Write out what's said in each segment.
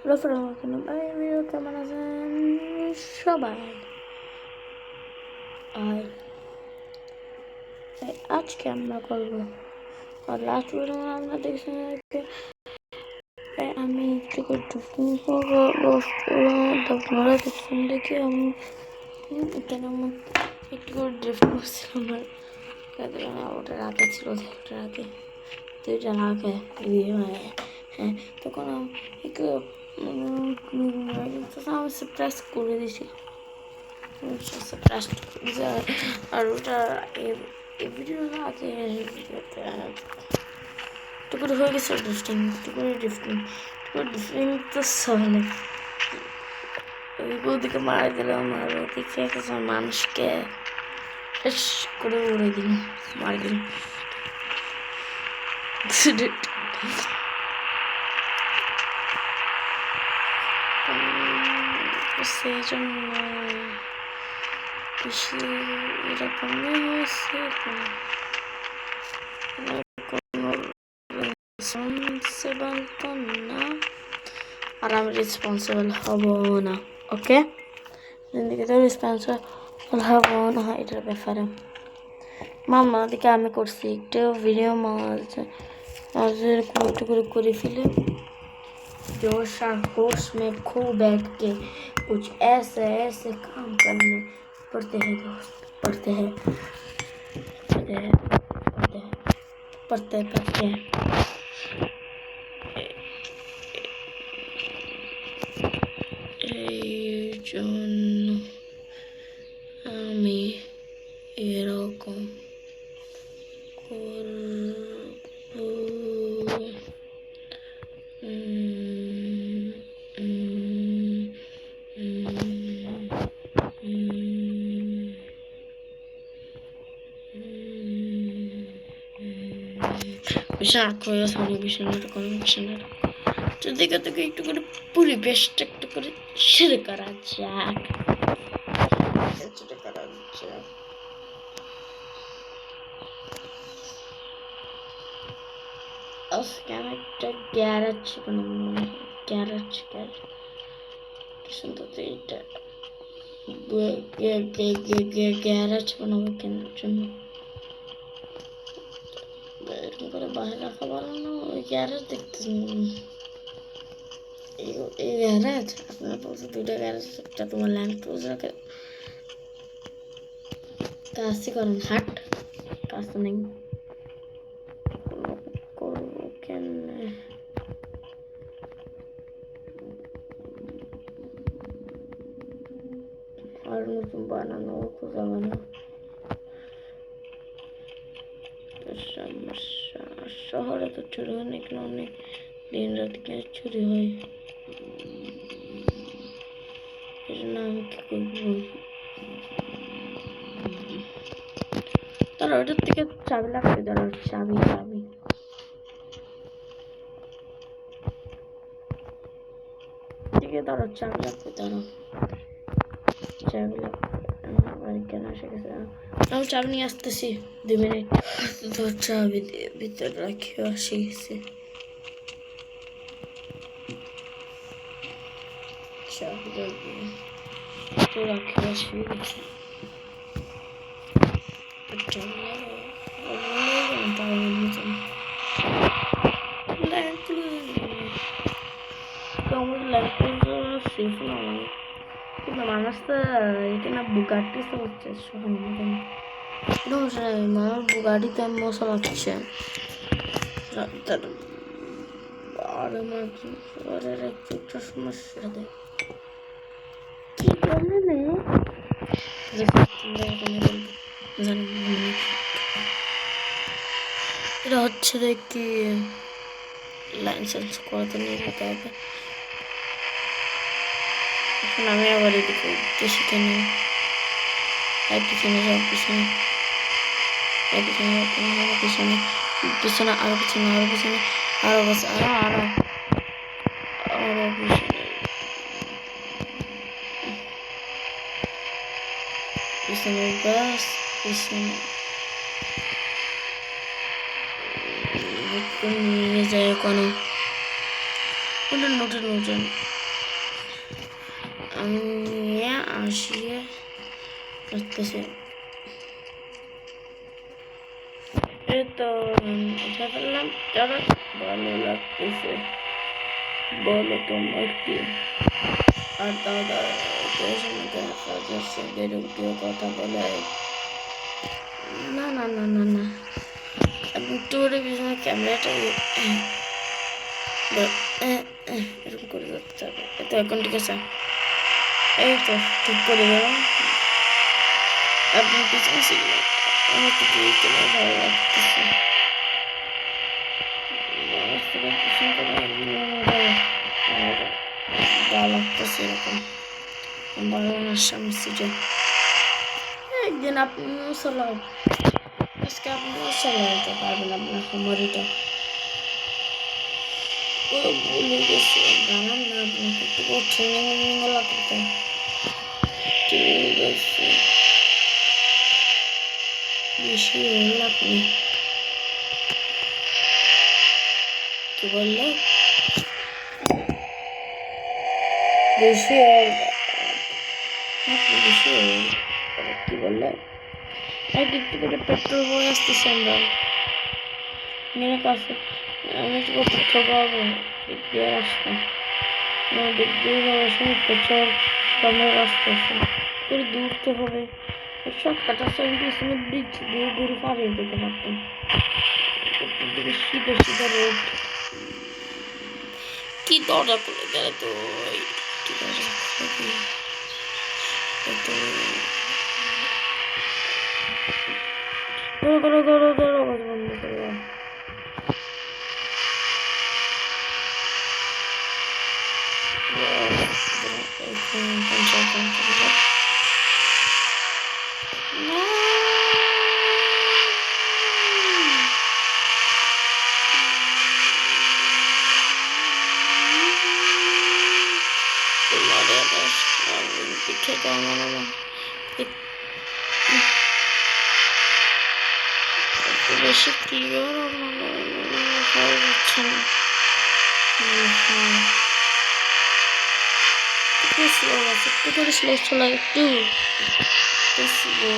Video কেমন আছেন সবাই? আর আজকে আমরা করবো আর লাস্ট ভিডিও আমরা দেখছি আমি একটু আপনারা দেখছেন দেখি আমি এখানে আমার একটু করে ড্রিফট করছিলাম। ওটা রাতে ছিল, একটা রাতে 2টা রাতে হ্যাঁ, তখন একটু আমি সারপ্রাইজ করে দিয়েছি। আর ওটা এই ভিডিওটা আগে একটু করে হয়ে গেছে ড্রিফটিং, একটু করে ড্রিফটিং তো সহলে ওদিকে মারা দিলাম আর ওদিকে একজন মানুষকে শেষ করে উড়ে দিল, মারা দিল। সেই জন্য বেশি এরকমই হয়েছে, কোনো রেসপন্সিবল তো না, আর আমি রেসপন্সিবল হব না। ওকে, জিন্দিগিতে রেসপন্সিবল হব না এটার ব্যাপারে। মামা দিকে আমি করছি একটু ভিডিও মাঝে একটু করে করে ফেলে जोश और होश में खो बैठ के कुछ ऐसे ऐसे काम करने पड़ते हैं दोस्त, पढ़ते हैं এই জন্য আমি এরকম করবো। দিকে থেকে একটু করে পরিবেশটা একটু করে ছেড়ে করা যাক। আজকে আমি একটা গ্যারেজ বানাবো, গ্যারেজ সুন্দর এইটা গ্যারেজ বানাবো কেনার জন্য। এরকম করে বাইরে রাখা বানানো ওই গ্যারেজ দেখতেছেন, এই গ্যারেজ আপনার বলছে 2টা গ্যারেজ, একটা তোমার ল্যান্ড ক্রুজারকে কাজই করেন, হাট কাজ নেই করবো কেন। আর নতুন বানানো খোঁজা বানা সমস্যা। শহরে তো চুরি অনেক দিন রাত চুরি হয়, এই জন্য আমি কি করবো। তাহলে ওটার থেকে চাবি লাগবে, ধরো চাবি দিকে ধরো চাবি লাগবে, ধরো চাবি লাগবে। কেন এসে গেছে, আমি চাবি নিয়ে আসতেছি 2 মিনিট। তো চাবি দিয়ে ভিতরে রাখি আসে গেছে। চাবি তো রাখি আসে গেছে। মানুষ তো এখানে বুগাটিতে হচ্ছে, মানুষ বুগাটিতে মশলা হচ্ছে। আর আমার একটা সমস্যা দেয় কি বলে এটা হচ্ছে দেখি লাইসেন্স করাতে নিয়ে যেতে হবে। এখন আমি আবার এদিকে শিখে পিছনে যাও, পিছনে পিছনে আরো পিছনে আরো পিছনে আরো আরো পিছনে বাস পিছনে নিয়ে যায় কোনো নতুন আমি নিয়ে আসিয়ে করতেছি। এই তো উঠে ফেললাম। চলো, ভালো লাগতেছে। বলো তোমার কি? আর দাদা তোর সঙ্গে কাজের সঙ্গে ঢুকিয়ে কথা বলে না না না না না, তোর পিছনে ক্যামেরাটা এরকম করে ধরতে হবে। তো এখন ঠিক আছে, এই তো ঠিক করে দেবো। আপনি পিছনে শিখলেন, আমার তো কেন ভালো লাগতেছে। পিছন করে ভালো লাগতেছে এরকম বাবার সামনে সিটে। একদিন আপনিও চালাও, আজকে আপনিও চালাতে পারবেন আপনার খামারিটা। ভুলে গেছে, জানান না আপনাকে একটু ট্রেনিং লাগবে। ঠিক আছে, বেশি হল আপনি কি বললে? বেশি আপনি বেশি কি বললে? এক একটু করে পেট্রোল বয়ে আসতেছি আমরা মেরে কাছে। আমি তো পেট্রোল পাবো দিক দিয়ে রাস্তা, দিক দিয়ে যাওয়ার সময় পেট্রোল পাম্পের রাস্তা আছে, করে দূরতে হবে। শর্টকাট আছে, আমি পিছনে ব্রিজ দিয়ে ঘুরে পাড়িয়ে যেতে পারতাম। দিকে সিধে সিধে রোড। কি দরজা খুলে গেলে তো কি দরজা খুলে ধরো ধরো ধরো ধরো বন্ধ করো। পিঠে বানানো বেশি ক্লিয়ার আপনার যাচ্ছে না। একটু স্লো আছে, একটু করে স্লো চলা, একটু স্লো।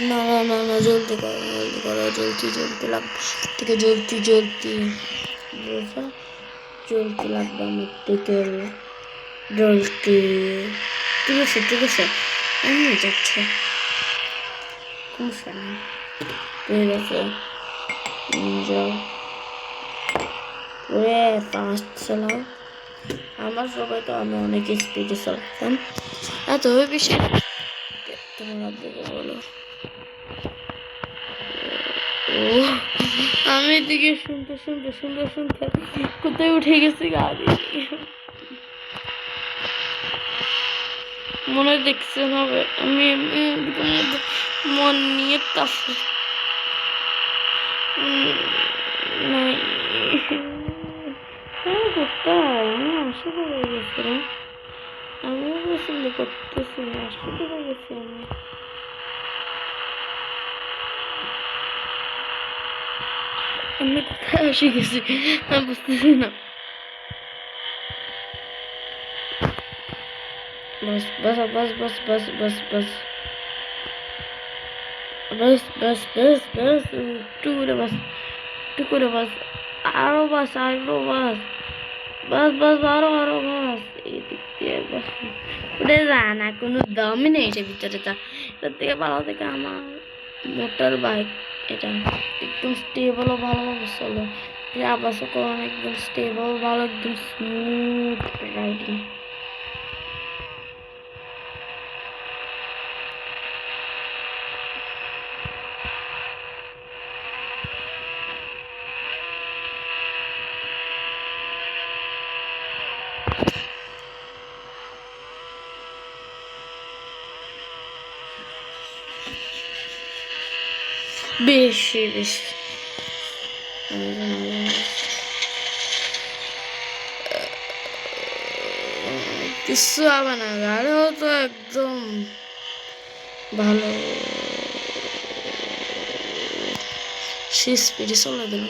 না না না না, জলদি করো জলদি করো, জলদি জলদি লাগবে থেকে জলদি জলদি জলদি লাগবে আমার থেকে জলদি। ঠিক আছে আমি যাচ্ছি, সমস্যা নেই। ঠিক আছে যাও, ওরে ফাস্ট চালাও। আমার সবাই তো আমি অনেক স্পিডে চালাতাম, এত বেশি তোমার আব্বুকে বলো। ও আমি এদিকে শুনতে শুনতে শুনতে শুনতে কোথায় উঠে গেছি গাড়ি। মনে দেখছেন হবে আমি মন নিয়ে তাফে কোথায় আমি আসে পড়ে গেছিলাম। আমিও পছন্দ করতেছি, আসে পড়ে গেছি আমি। আমি কোথায় এসে গেছি আমি বুঝতেছি না। बस बस बस बस बस बस बस बस बस बस बस टूरे बस टुकुरे बस आरो बस आरो बस बस बस आरो आरो बस এই দিক দিয়ে বস উঠে যা না, কোনো দমই নেই এটার ভিতরে। তা এটার থেকে ভালো থেকে আমার মোটর বাইক, এটা একদম স্টেবল ও ভালোভাবে চলে। আবাসও করেন একদম স্টেবল ভালো, একদম স্মুথ রাইডিং। বেশি বেশি কিছু হবে না, গাড়িও তো একদম ভালো সে স্পিডে চলে দিল।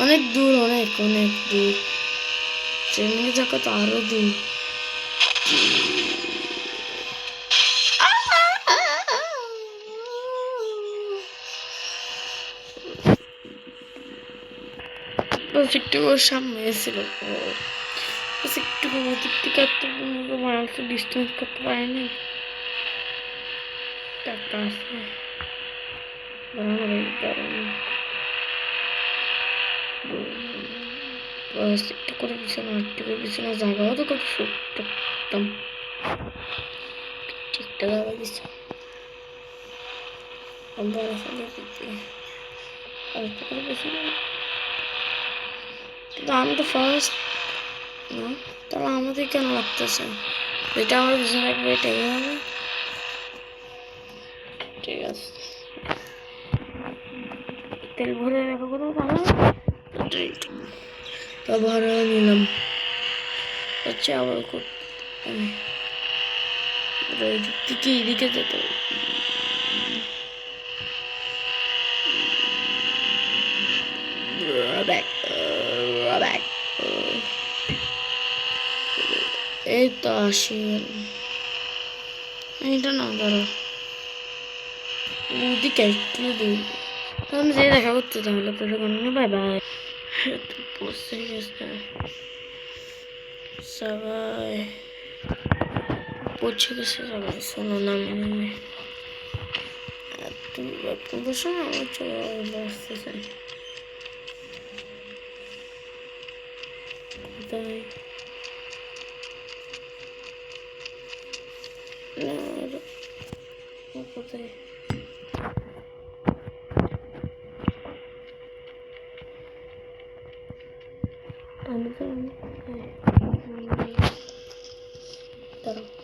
অনেক দূর, অনেক অনেক দূর। ট্রেনিংয়ে যাকে তো আরো দূর। বাস একটু ওর সামনে এসেছিল, বাস একটু ওদিক থেকে এত মাইলস ডিস্টেন্স করতে পারিনি। একটা আছে বাস একটু করে পিছনে, একটু করে পিছনে জায়গাও তো কত ছোট্ট, একদম ঠিকঠাক জায়গা দিচ্ছে। বড় ফেলে দিতে আর একটু করে পিছনে। কিন্তু আমি তো ফার্স্ট না, তাহলে আমাদের কেন লাগতেছে? যেটা আমার পিছনে রাখবে এটাই হবে। ঠিক আছে, তেল ভরে রাখো কোথাও তাহলে। তো ভরে নিলাম। আচ্ছা আবার কি এদিকে যেতে এই তো আসি। এটা না ধরো ওদিকে একটু দূর। আমি যে দেখা করতে তাহলে তোর বাই বাই। বসে গেছে সবাই, পৌঁছে গেছে সবাই। শোনো না মেনে তুমি বসো না, আমার চলে বসতেছে কোথায় কোথায় আমি তো দাঁড়াও।